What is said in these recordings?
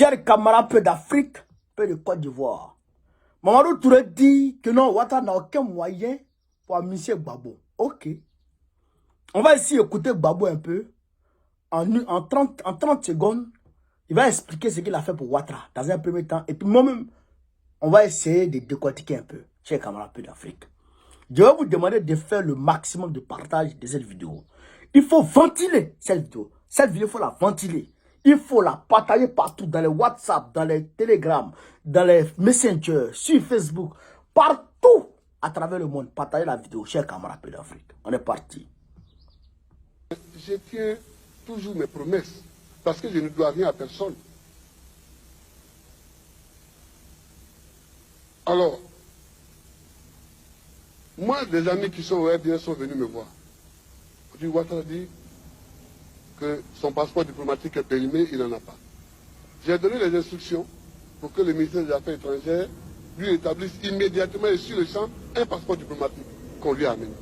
Chers camarades, peu d'Afrique, peu de Côte d'Ivoire. Mamadou Touré dit que non, Ouattara n'a aucun moyen pour amuser Gbagbo. Ok. On va ici écouter Gbagbo un peu. En 30 secondes, il va expliquer ce qu'il a fait pour Ouattara dans un premier temps. Et puis moi-même, on va essayer de décortiquer un peu. Chers camarades, peu d'Afrique. Je vais vous demander de faire le maximum de partage de cette vidéo. Il faut ventiler cette vidéo. Cette vidéo, il faut la ventiler. Il faut la partager partout, dans les WhatsApp, dans les Telegram, dans les Messenger, sur Facebook, partout à travers le monde. Partagez la vidéo, chers camarades d'Afrique. On est parti. Je tiens toujours mes promesses, parce que je ne dois rien à personne. Alors, moi, des amis qui sont au RDS sont venus me voir. Ouattara dit que son passeport diplomatique est périmé, il n'en a pas. J'ai donné les instructions pour que le ministère des Affaires étrangères lui établisse immédiatement et sur le champ un passeport diplomatique qu'on lui a amené.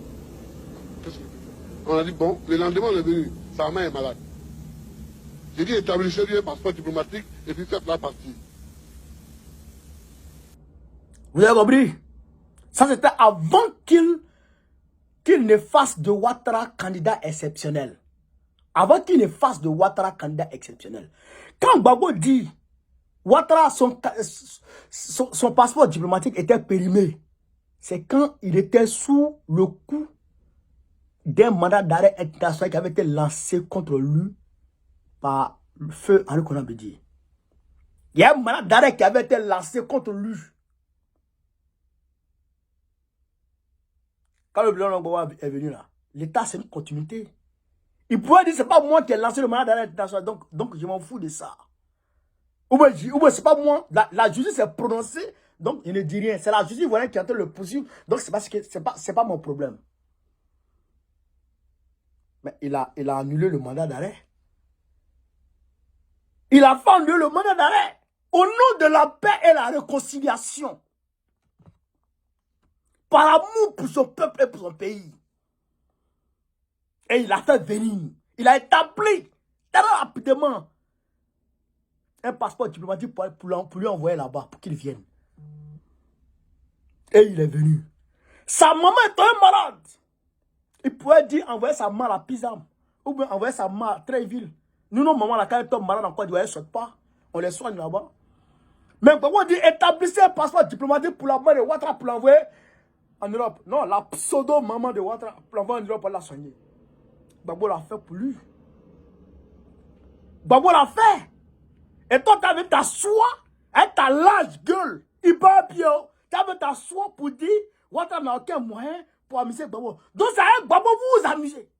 On a dit, bon, le lendemain on est venu, sa main est malade. J'ai dit, établissez-lui un passeport diplomatique et puis faites-la partie. Vous avez compris? Ça c'était avant qu'il ne fasse de Ouattara candidat exceptionnel. Avant qu'il ne fasse de Ouattara candidat exceptionnel. Quand Gbagbo dit Ouattara, son passeport diplomatique était périmé, c'est quand il était sous le coup d'un mandat d'arrêt international qui avait été lancé contre lui par le feu Henri Konan Bédié. Il y a un mandat d'arrêt qui avait été lancé contre lui. Quand le bilan Gbagbo est venu là, l'État c'est une continuité. Il pourrait dire, c'est pas moi qui ai lancé le mandat d'arrêt international, donc je m'en fous de ça. Ou bien c'est pas moi, la justice s'est prononcée, donc je ne dis rien. C'est la justice voilà, qui est en train de le poursuivre, donc c'est pas mon problème. Mais il a annulé le mandat d'arrêt. Il a fait annuler le mandat d'arrêt au nom de la paix et la réconciliation. Par amour pour son peuple et pour son pays. Et il a fait venir. Il a établi très rapidement un passeport diplomatique pour lui envoyer là-bas, pour qu'il vienne. Et il est venu. Sa maman est tombée malade. Il pourrait dire envoyer sa maman à Pisam. Ou bien envoyer sa maman à Tréville. Nous, nos mamans, quand elles tombent malades en Côte d'Ivoire, elles ne sortent pas. On les soigne là-bas. Mais quand on dit établissez un passeport diplomatique pour la maman de Ouattara pour l'envoyer en Europe. Non, la pseudo-maman de Ouattara pour l'envoyer en Europe pour la soigner. Gbagbo l'a fait pour lui. Gbagbo l'a fait. Et toi, tu avais t'asseoir, avec ta large gueule, hyper bien. Tu avais t'asseoir pour dire, Ouattara n'a aucun moyen pour amuser Gbagbo. Donc, ça avec Gbagbo, vous vous amusez.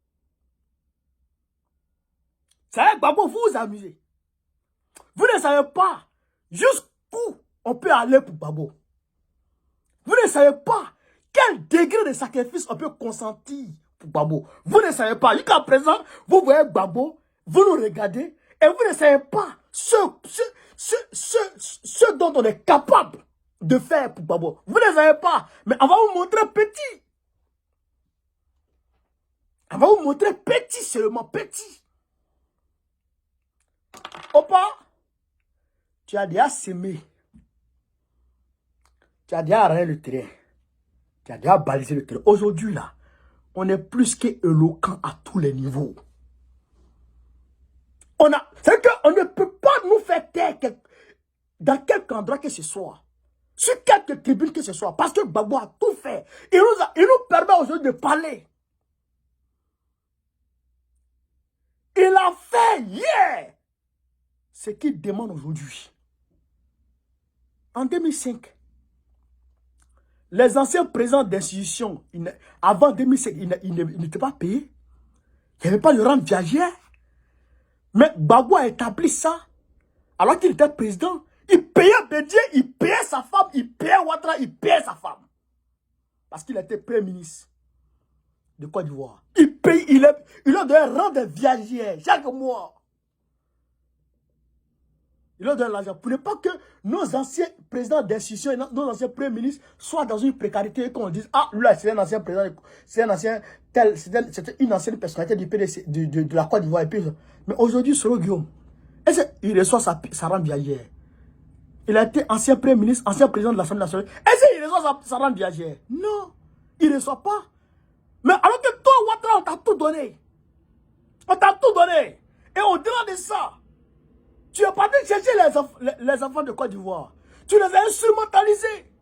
Ça avec Gbagbo, vous vous amusez. Vous ne savez pas jusqu'où on peut aller pour Gbagbo. Vous ne savez pas quel degré de sacrifice on peut consentir pour Gbagbo. Vous ne savez pas. Jusqu'à présent, vous voyez Gbagbo, vous nous regardez, et vous ne savez pas ce dont on est capable de faire pour Gbagbo. Vous ne savez pas. Mais on va vous montrer petit. On va vous montrer petit seulement, petit. Opa, tu as déjà semé. Tu as déjà arrêté le terrain. Tu as déjà balisé le terrain. Aujourd'hui, là, on est plus qu'éloquent à tous les niveaux. C'est qu'on ne peut pas nous faire taire dans quelque endroit que ce soit. Sur quelque tribune que ce soit. Parce que Gbagbo a tout fait. Il nous permet aujourd'hui de parler. Il a fait hier ce qu'il demande aujourd'hui. En 2005, les anciens présidents d'institutions, avant 2005, ils n'étaient pas payés. Il n'y avait pas de rente viagère. Mais Gbagbo a établi ça. Alors qu'il était président, il payait Bédié, il payait sa femme, il payait Ouattara, il payait sa femme. Parce qu'il était premier ministre de Côte d'Ivoire. Il a donné rente viagère chaque mois. Il a donné l'argent pour ne pas que nos anciens présidents d'institutions et nos anciens premiers ministres soient dans une précarité et qu'on dise, ah, là, c'est un ancien président, c'est une ancienne personnalité du PDC, de la Côte d'Ivoire. Mais aujourd'hui, Soro Guillaume, Il reçoit sa rente viagère. Il a été ancien premier ministre, ancien président de l'Assemblée nationale. Est-ce qu'il reçoit sa rente viagère? Non, il ne reçoit pas. Mais alors que toi, Ouattara, on t'a tout donné. On t'a tout donné. Et au-delà de ça, tu es parti chercher les enfants de Côte d'Ivoire. Tu les as instrumentalisés.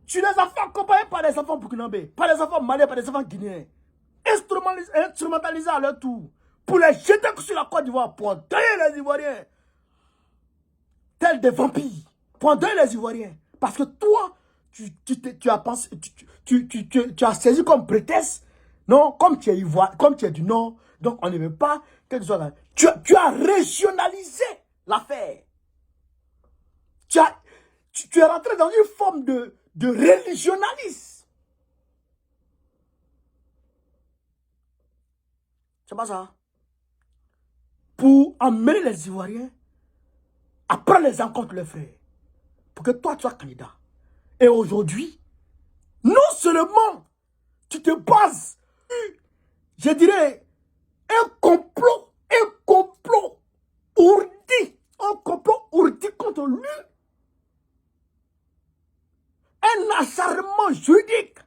Tu les as fait accompagner par des enfants burkinabés, par des enfants maliens, par des enfants guinéens. Instrumentalisés à leur tour. Pour les jeter sur la Côte d'Ivoire, pour enterrer les Ivoiriens. Tels des vampires. Pour enterrer les Ivoiriens. Parce que toi, tu as pensé, tu as saisi comme prétexte. Non, comme tu es Ivoire, comme tu es du Nord, donc on ne veut pas que tu sois là. Tu as régionalisé l'affaire. Tu es rentré dans une forme de religionalisme. C'est pas ça. Pour emmener les Ivoiriens à prendre les en compte leurs frères. Pour que toi, tu sois candidat. Et aujourd'hui, non seulement tu te bases, je dirais, un complot ourdi contre lui. Un acharnement juridique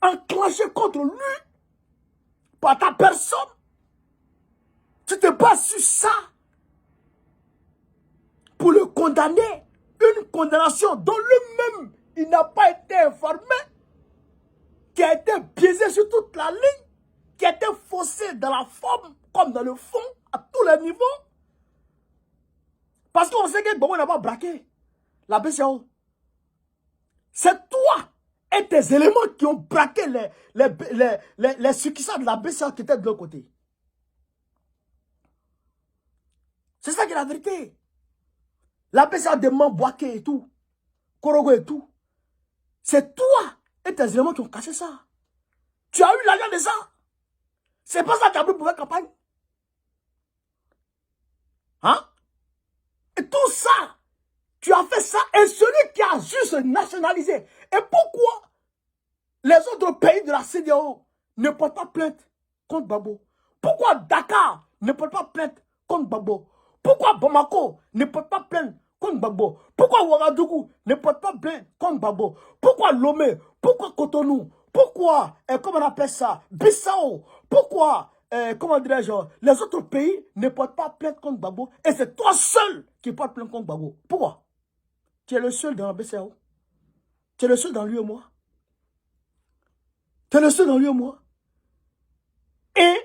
enclenché contre lui par ta personne. Tu te bases sur ça pour le condamner. Une condamnation dont lui-même, il n'a pas été informé, qui a été biaisé sur toute la ligne, qui a été faussé dans la forme comme dans le fond, à tous les niveaux. Parce qu'on sait que Gbagbo n'a pas braqué la BCEAO. C'est toi et tes éléments qui ont braqué les successeurs de la BCEAO qui étaient de l'autre côté. C'est ça qui est la vérité. La BCEAO demande Boaké et tout, Korogo et tout. C'est toi et tes éléments qui ont caché ça. Tu as eu l'argent de ça. C'est pas ça que tu as pris pour faire campagne. Hein? Et tout ça, tu as fait ça. Et celui qui a juste nationalisé. Et pourquoi les autres pays de la CEDEAO ne portent pas plainte contre Gbagbo? Pourquoi Dakar ne porte pas plainte contre Gbagbo? Pourquoi Bamako ne porte pas plainte contre Gbagbo? Pourquoi Ouagadougou ne porte pas plainte contre Gbagbo? Pourquoi Lomé? Pourquoi Cotonou? Pourquoi, comment on appelle ça, Bissau? Pourquoi, comment dirais-je, les autres pays ne portent pas plainte contre Gbagbo? Et c'est toi seul qui porte plainte contre Gbagbo. Pourquoi? Tu es le seul dans la BCEAO. Tu es le seul dans l'UEMOA. Tu es le seul dans l'UEMOA. Et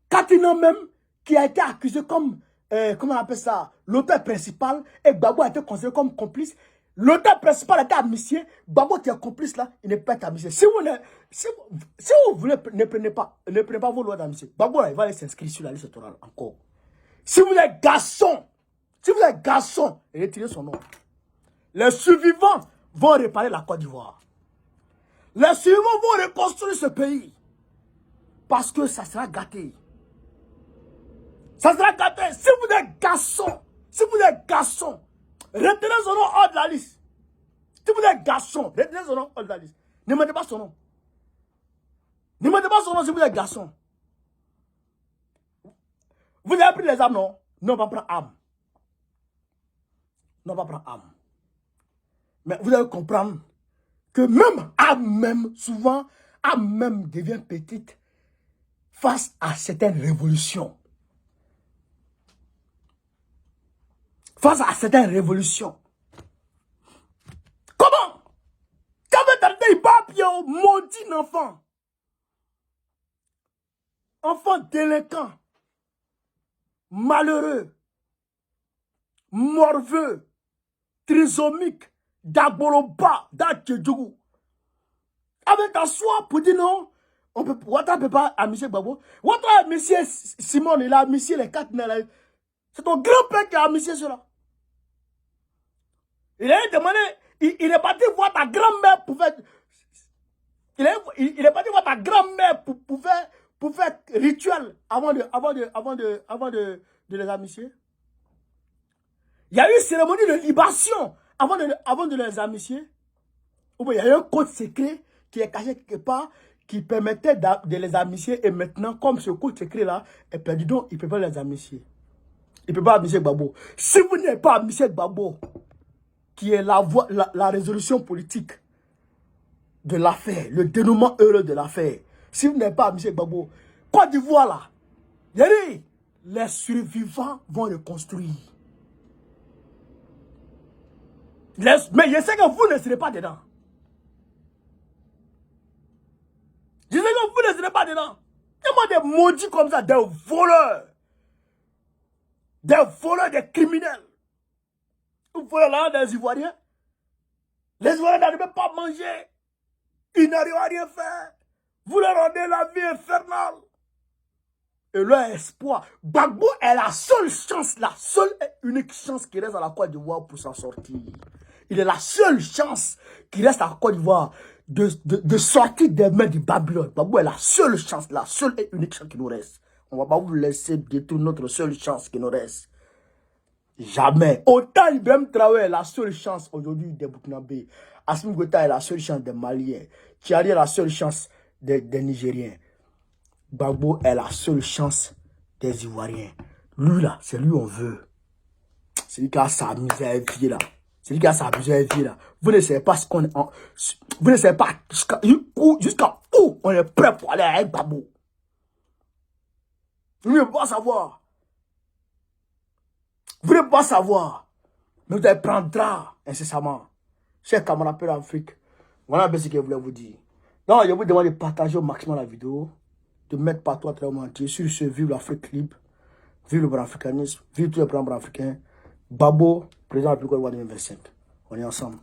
Katina même, qui a été accusé comme, comment on appelle ça, l'auteur principal, et Gbagbo a été considéré comme complice. L'auteur principal a été amnistié. Gbagbo qui est complice là, il ne peut pas être amnistié. Si vous voulez, ne prenez pas vos lois d'amnistie. Gbagbo là, il va aller s'inscrire sur la liste électorale encore. Si vous êtes garçon, retirez son nom. Les survivants vont réparer la Côte d'Ivoire. Les survivants vont reconstruire ce pays. Parce que ça sera gâté. Ça sera gâté. Si vous êtes garçon, retenez son nom hors de la liste. Si vous êtes garçon, retenez son nom hors de la liste. Ne mettez pas son nom. Ne mettez pas son nom si vous êtes garçon. Vous avez pris les armes, non? Non, on va prendre armes. Non, on va prendre armes. Mais vous devez comprendre que même âme, souvent, âme devient petite face à certaines révolutions. Face à certaines révolutions. Comment? Tu avais tenté de papier maudit enfant. Enfant délinquant. Malheureux. Morveux. Trisomique. D'Agboloba. d'Adjedjougou. Avec ta soie pour dire non. Ouattara ne peut pas amicer Gbagbo. Ouattara a amicié Simone, il a amicié les 4 nez. C'est ton grand-père qui a amicié cela. Il a demandé, il est parti voir ta grand-mère pour faire... Il est parti voir ta grand-mère pour faire rituel avant de les amicier. Il y a eu une cérémonie de libation avant de les amicier. Il y a eu un code secret qui est caché quelque part qui permettait de les amicier. Et maintenant, comme ce code secret-là est perdu, donc il ne peut pas les amicier. Il ne peut pas Michel Gbagbo. Si vous n'êtes pas Michel Gbagbo, qui est la résolution politique de l'affaire, le dénouement heureux de l'affaire, si vous n'êtes pas Michel Gbagbo, Côte d'Ivoire là, les survivants vont reconstruire. Mais je sais que vous ne serez pas dedans. Je sais que vous ne serez pas dedans. Il y a des maudits comme ça, des voleurs. Des voleurs, des criminels. Vous voyez là des Ivoiriens. Les Ivoiriens n'arrivent pas à manger. Ils n'arrivent à rien faire. Vous leur rendez la vie infernale. Et leur espoir. Gbagbo est la seule chance, la seule et unique chance qui reste à la Côte d'Ivoire pour s'en sortir. Il est la seule chance qui reste à la Côte d'Ivoire de sortir des mains du Babylone. Gbagbo est la seule chance, la seule et unique chance qui nous reste. On ne va pas vous laisser détruire notre seule chance qui nous reste. Jamais. Autant Ibrahim Traoré est la seule chance aujourd'hui des Burkinabés. Assimi Goïta est la seule chance des Maliens. Thierry est la seule chance des Nigériens. Gbagbo est la seule chance des Ivoiriens. Lui là, c'est lui on veut. C'est lui qui a sa misère vie là. C'est lui qui a sa misère vie là. Vous ne savez pas ce qu'on est. Vous ne savez pas jusqu'à où on est prêt pour aller avec Gbagbo. Vous ne pouvez pas savoir. Vous ne pouvez pas savoir. Mais vous allez prendre drap incessamment. Chers camarades de l'Afrique, voilà ce que je voulais vous dire. Donc, je vous demande de partager au maximum la vidéo, de mettre partout à travers le monde entier. Sur ce, vive l'Afrique libre, vive le panafricanisme, vive tous les programmes africains. Gbagbo, président de la République de 2025. On est ensemble.